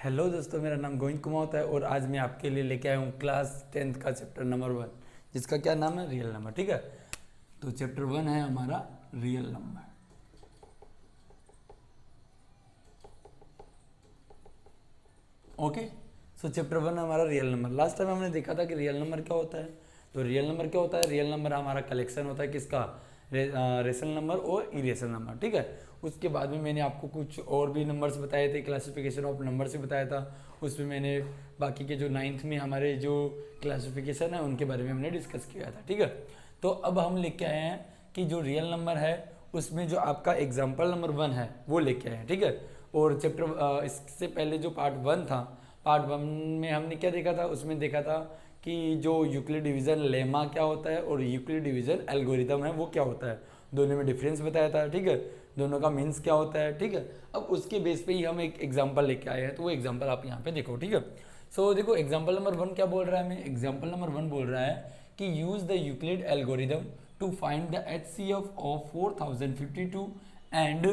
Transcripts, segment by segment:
Hello दोस्तों, मेरा नाम गोविंद कुमार होता है और आज मैं आपके लिए लेके आया हूँ क्लास 10th का चैप्टर नंबर 1, जिसका क्या नाम है, रियल नंबर। ठीक है, तो चैप्टर 1 है हमारा रियल नंबर। ओके, सो चैप्टर 1 हमारा रियल नंबर। लास्ट टाइम हमने देखा था कि रियल नंबर क्या होता है। तो रियल नंबर क्या होता है? रियल नंबर हमारा कलेक्शन होता है किसका? रेशनल नंबर और इरेशनल नंबर। ठीक है, उसके बाद में मैंने आपको कुछ और भी नंबर्स बताए थे, क्लासिफिकेशन ऑफ नंबर से बताया था। उसमें मैंने बाकी के जो 9th में हमारे जो क्लासिफिकेशन है उनके बारे में हमने डिस्कस किया था। ठीक है, तो अब हम लेके आए हैं कि जो रियल नंबर है उसमें जो आपका एग्जाम्पल नंबर 1 है वो लेके आए हैं। ठीक है, और चैप्टर इससे पहले जो पार्ट 1 था, पार्ट 1 में हमने क्या देखा था? उसमें देखा था कि जो यूक्लिड डिवीज़न लेमा क्या होता है और यूक्लिड डिवीज़न एल्गोरिदम है वो क्या होता है, दोनों में डिफरेंस बताया था। ठीक है, दोनों का मीन्स क्या होता है। ठीक है, अब उसके बेस पे ही हम एक एग्जांपल लेके आए हैं, तो वो एग्जांपल आप यहाँ पे देखो। ठीक है, सो देखो एग्जांपल नंबर 1 क्या बोल रहा है हमें? एग्जांपल नंबर 1 बोल रहा है कि use the Euclid algorithm to find the HCF of 4052 and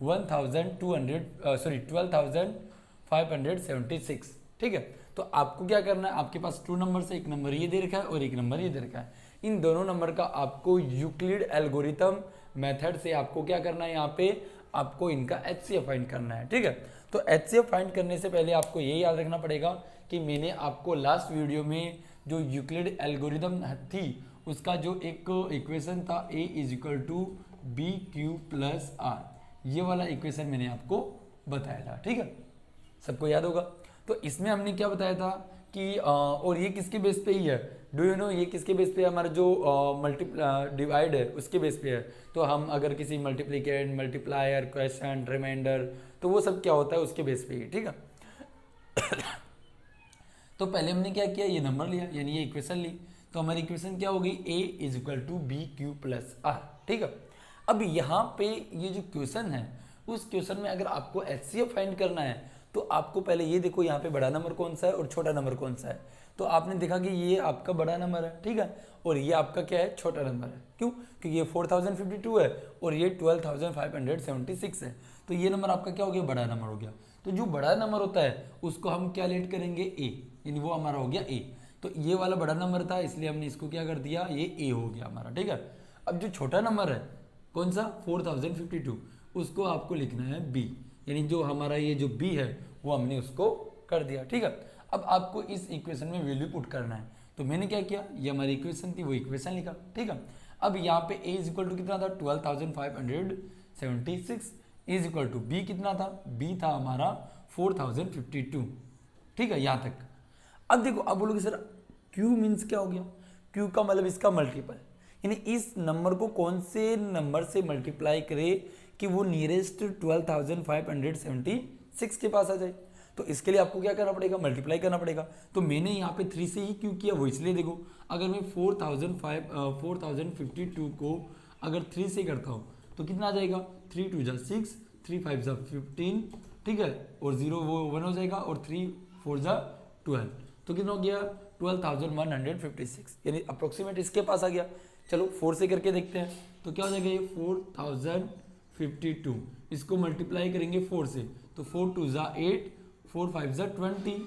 12,576। ठीक है, तो आपको क्या करना है? आपके पास 2 नंबर से, एक नंबर ये दे रखा है और एक नंबर ये दे रखा है। इन दोनों नंबर का आपको यूक्लिड एल्गोरिथम मेथड से आपको क्या करना है? यहाँ पे आपको इनका एचसीएफ फाइंड करना है। ठीक है, तो एचसीएफ फाइंड करने से पहले आपको ये याद रखना पड़ेगा कि मैंने आपको लास्ट वीडियो में जो यूक्लिड एल्गोरिथम थी उसका जो एक इक्वेशन था a is equal to B Q plus R, ये वाला इक्वेशन मैंने आपको बताया था। ठीक है, सबको याद होगा। तो इसमें हमने क्या बताया था कि और ये किसके बेस पे ही है? डू यू नो ये किसके बेस पे है? हमारा जो डिवाइड है उसके बेस पे है। तो हम अगर किसी मल्टीप्लिकेट, मल्टीप्लायर, क्वेश्चन, रिमाइंडर, तो वो सब क्या होता है उसके बेस पे ही। ठीक है, तो पहले हमने क्या किया? ये नंबर लिया, यानी ये इक्वेशन ली। तो हमारी इक्वेशन क्या हो गई? a is equal to B Q plus R. ठीक है, अब यहाँ पे ये जो क्वेश्चन है उस क्वेश्चन में अगर आपको एचसीएफ फाइंड करना है तो आपको पहले ये देखो यहाँ पे बड़ा नंबर कौन सा है और छोटा नंबर कौन सा है। तो आपने देखा कि ये आपका बड़ा नंबर है। ठीक है, और ये आपका क्या है? छोटा नंबर है। क्यों? क्योंकि ये 4052 है और ये 12,576 है। तो ये नंबर आपका क्या हो गया? बड़ा नंबर हो गया। तो जो बड़ा नंबर होता है उसको हम क्या लेट करेंगे? ए, यानी वो हमारा हो गया ए। तो ये वाला बड़ा नंबर था इसलिए हमने इसको क्या कर दिया? ये ए हो गया हमारा। ठीक है, अब जो छोटा नंबर है कौन सा? 4052, उसको आपको लिखना है बी, यानी जो हमारा ये जो बी है वो हमने उसको कर दिया। ठीक है, अब आपको इस इक्वेशन में वैल्यू पुट करना है। तो मैंने क्या किया? ये हमारी इक्वेशन थी, वो इक्वेशन लिखा। ठीक है, अब यहाँ पे a इज इक्वल टू कितना था? 12,576 इज इक्वल टू बी कितना था? बी था हमारा 4052। ठीक है, यहाँ तक। अब देखो, अब बोलोगे सर q मीन्स क्या हो गया? q का मतलब इसका मल्टीपल, यानी इस नंबर को कौन से नंबर से मल्टीप्लाई करे कि वो नियरेस्ट 12,576 के पास आ जाए। तो इसके लिए आपको क्या करना पड़ेगा? मल्टीप्लाई करना पड़ेगा। तो मैंने यहाँ पे 3 से ही क्यों किया? वो इसलिए देखो, अगर मैं 4052 को अगर 3 से करता हूँ तो कितना आ जाएगा? 3 2 जा 6, 3 5 जा 15। ठीक है, और 0 वो 1 हो जाएगा और 3 4 जा 12। तो कितना हो गया? 12,156, यानी अप्रोक्सीमेट इसके पास आ गया। चलो 4 से करके देखते हैं तो क्या हो जाएगा? ये 4052, इसको मल्टीप्लाई करेंगे 4 से तो 4 2 जा 8, 4 5 जा 20।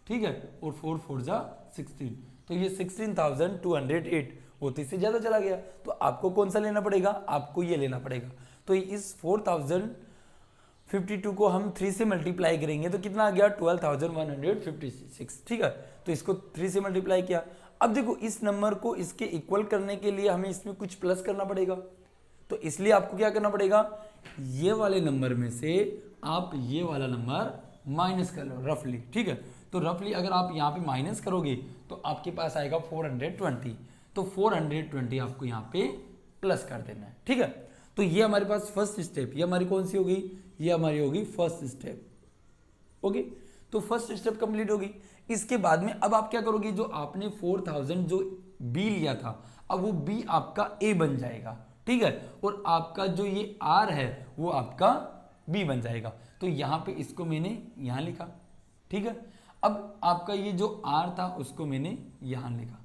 ठीक है, और 4 4 जा 16, तो ये 16,208 वो तो इससे ज़्यादा चला गया। तो आपको कौन सा लेना पड़ेगा? आपको ये लेना पड़ेगा। तो इस 4052 को हम 3 से मल्टीप्लाई करेंगे तो कितना आ गया? 12,156। ठीक है, तो इसको 3 से मल्टीप्लाई किया। अब देखो, इस नंबर को इसके इक्वल करने के लिए हमें इसमें कुछ प्लस करना पड़ेगा। तो इसलिए आपको क्या करना पड़ेगा? ये वाले नंबर में से आप ये वाला नंबर माइनस कर लो रफली। ठीक है, तो रफली अगर आप यहाँ पे माइनस करोगे तो आपके पास आएगा 420। तो 420 आपको यहाँ पे प्लस कर देना है। ठीक है, तो ये हमारे पास फर्स्ट स्टेप, ये हमारी कौन सी होगी? ये हमारी होगी फर्स्ट स्टेप। ओके, तो फर्स्ट स्टेप कंप्लीट होगी। इसके बाद में अब आप क्या करोगे? जो आपने 4000 जो बी लिया था, अब वो बी आपका ए बन जाएगा। ठीक है, और आपका जो ये आर है वो आपका बी बन जाएगा। तो यहाँ पे इसको मैंने यहाँ लिखा। ठीक है, अब आपका ये जो आर था उसको मैंने यहाँ लिखा।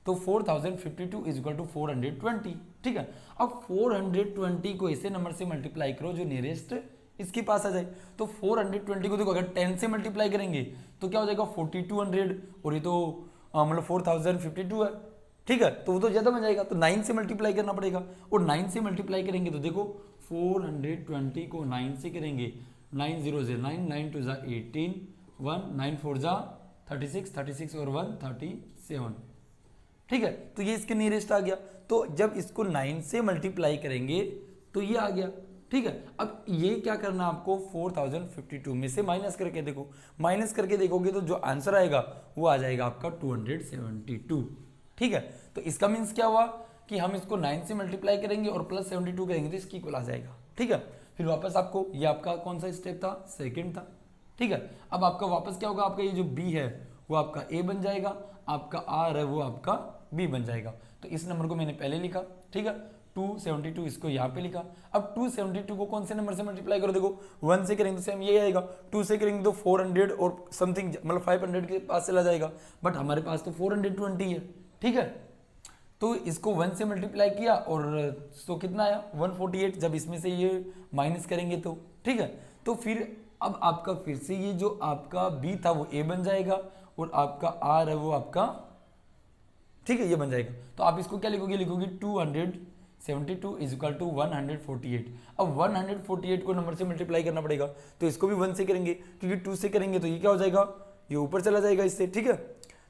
तो 4052 इज इक्वल टू 420। ठीक है, अब 420 को ऐसे नंबर से मल्टीप्लाई करो जो नियरेस्ट इसके पास आ जाए। तो 420 को देखो अगर 10 से मल्टीप्लाई करेंगे तो क्या हो जाएगा 4200, और ये तो मतलब 4052 है, ठीक है, तो वो तो ज़्यादा बन जाएगा, तो 9 से मल्टीप्लाई करना पड़ेगा, और 9 से मल्टीप्लाई करेंगे तो देखो 420 को 9 से करेंगे, 9 0 0 9, 9 2 18, 1 9 4 36, 36 और 1 37, ठीक है, तो ये इसके नियरेस्ट आ गया। तो जब इसको 9 से मल्टीप्लाई करेंगे तो ये आ गया, ठीक है। अब ये क्या करना आपको 4052 में से माइनस करके देखो, माइनस करके देखोगे तो जो आंसर आएगा वो आ जाएगा आपका 272, ठीक है। तो इसका मीन्स क्या हुआ कि हम इसको 9 से मल्टीप्लाई करेंगे और प्लस 72 करेंगे तो इसकी इक्वल आ जाएगा, ठीक है। फिर वापस आपको ये आपका कौन सा स्टेप था, सेकंड था, ठीक है। अब आपका वापस क्या होगा, आपका ये जो बी है वो आपका ए बन जाएगा, आपका आर है वो आपका बी बन जाएगा। तो इस नंबर को मैंने पहले लिखा, ठीक है, 272 इसको यहाँ पे लिखा। अब 272 को कौन से नंबर से मल्टीप्लाई करो, देखो 1 से करेंगे तो सेम ये आएगा, 2 से करेंगे तो 400 और समथिंग मतलब 500 के पास चला जाएगा, बट हमारे पास तो 420 है, ठीक है। तो इसको 1 से मल्टीप्लाई किया और तो कितना आया 148, जब इसमें से ये माइनस करेंगे तो, ठीक है। तो फिर अब आपका फिर से ये जो आपका बी था वो ए बन जाएगा और आपका आर है वो आपका, ठीक है, ये बन जाएगा। तो आप इसको क्या लिखोगे, लिखोगे 272 इज इक्वल टू 148। अब 148 को नंबर से मल्टीप्लाई करना पड़ेगा, तो इसको भी 1 से करेंगे, क्योंकि 2 से करेंगे तो ये क्या हो जाएगा, ये ऊपर चला जाएगा इससे, ठीक है।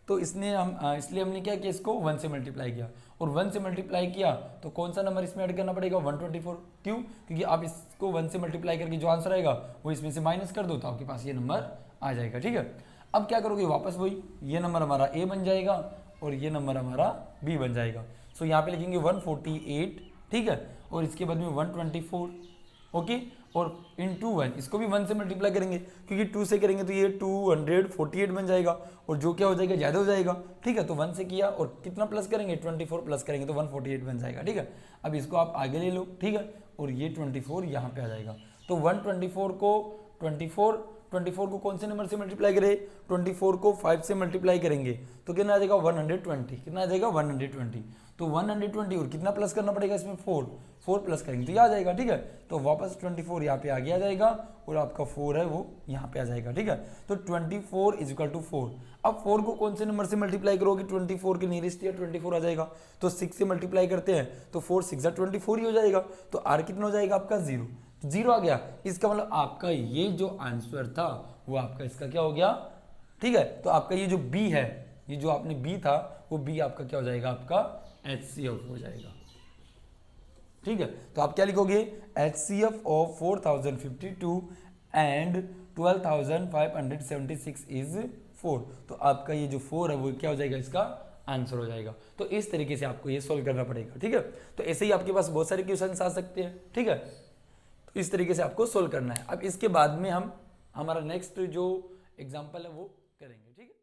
तो इसलिए हमने क्या किया, इसको 1 से मल्टीप्लाई किया, और 1 से मल्टीप्लाई किया तो कौन सा नंबर इसमें ऐड करना पड़ेगा 124, क्यों, क्योंकि आप इसको 1 से मल्टीप्लाई करके जो आंसर आएगा वो इसमें से माइनस कर दो तो आपके पास ये नंबर आ जाएगा, ठीक है। अब क्या करोगे, वापस वही ये नंबर हमारा ए बन जाएगा और ये नंबर हमारा बी बन जाएगा। सो यहाँ पे लिखेंगे 148, ठीक है, और इसके बाद में 124, ओके, और इंटू 1 इसको भी 1 से मल्टीप्लाई करेंगे, क्योंकि 2 से करेंगे तो ये 248 बन जाएगा, और जो क्या हो जाएगा ज़्यादा हो जाएगा, ठीक है। तो 1 से किया और कितना प्लस करेंगे 24 प्लस करेंगे तो 148 बन जाएगा, ठीक है। अब इसको आप आगे ले लो, ठीक है, और ये 24 यहाँ पे आ जाएगा। तो 124 को 24 को कौन से नंबर से मल्टीप्लाई करें, 24 को 5 से मल्टीप्लाई करेंगे तो कितना आ जाएगा 120, कितना आ जाएगा 120। तो 120 और कितना प्लस करना पड़ेगा इसमें 4 प्लस करेंगे तो ये आ जाएगा, ठीक है। तो वापस 24 यहाँ पे आगे आ जाएगा और आपका 4 है वो यहाँ पे आ जाएगा, ठीक है। तो 24 इज इक्वल टू 4। अब 4 को कौन से नंबर से मल्टीप्लाई करोगे, 24 के नियरेस्ट या 24 आ जाएगा, तो 6 से मल्टीप्लाई करते हैं तो 4 6 24 ही हो जाएगा। तो आर कितना हो जाएगा आपका 0 आ गया। इसका मतलब आपका ये जो आंसर था वो आपका इसका क्या हो गया, ठीक है। तो आपका ये जो बी है, ये जो आपने बी था वो बी आपका क्या हो जाएगा, आपका HCF हो जाएगा, ठीक है। तो आप क्या लिखोगे, HCF ऑफ 4052 एंड 12576 इज 4। तो आपका ये जो 4 है वो क्या हो जाएगा, इसका आंसर हो जाएगा। तो इस तरीके से आपको ये सॉल्व करना पड़ेगा, ठीक है। तो ऐसे ही आपके पास बहुत सारे क्वेश्चन आ सकते हैं, ठीक है। तो इस तरीके से आपको सोल्व करना है। अब इसके बाद में हम हमारा नेक्स्ट जो एग्जाम्पल है वो करेंगे, ठीक है।